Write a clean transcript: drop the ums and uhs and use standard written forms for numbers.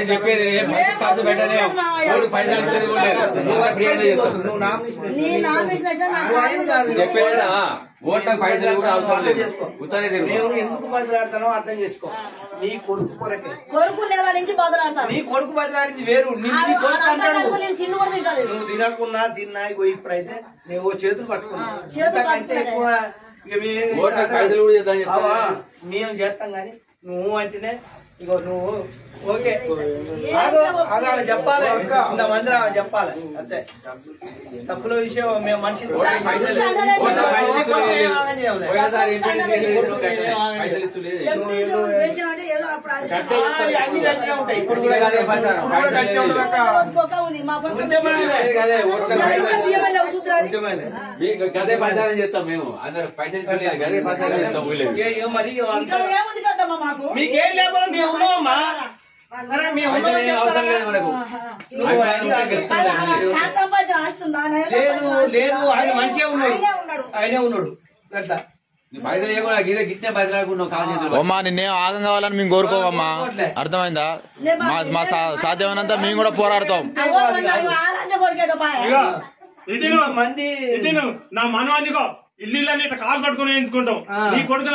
చెప్పేది ఓట్లకు పైసలు కూడా అవసరం లేదు. నేను ఎందుకు బదిలాడతానో అర్థం చేసుకో. నీ కొడుకు కొరకే కొడుకు నెల నుంచి బదిలాడతాను. నీ కొడుకు బదిలాడింది వేరు. నీ కొడుకు అంటాడు నువ్వు తినకున్నా తిన్నా. ఇగో ఇప్పుడైతే నువ్వు చేతులు పట్టుకున్నా ఎక్కువ మేము చేస్తాం గాని నువ్వు అంటేనే ఇగో నువ్వు ఓకే చెప్పాలి. ఇంతమంది చెప్పాలి అంతే. తప్పుల విషయం మేము మనిషి అన్ని గట్టిగా ఉంటాయి. ఇప్పుడు కూడా గదే ప్రచారం చేస్తాం మేము. అందరూ పైసలు గదే ప్రచారం చేస్తాం. మరి మీకేం లేకపోతే మేము ఉన్నామమ్మా. లేదు ఆయన మంచిగా ఉన్నాడు. ఆయనే ఉన్నాడు అట్లా. పైసలు లేకుండా గీత గిట్టే బదిలాడుకున్నావు కాదు. నిన్నేం ఆగం కావాలని మేము కోరుకోవమ్మా. అర్థమైందా? మా సాధ్యమైనంత మేము కూడా పోరాడతాం. మంది నా మనవాదిగో ఇల్లు కాలు పట్టుకుని వేయించుకుంటాం. నీ కొడుకు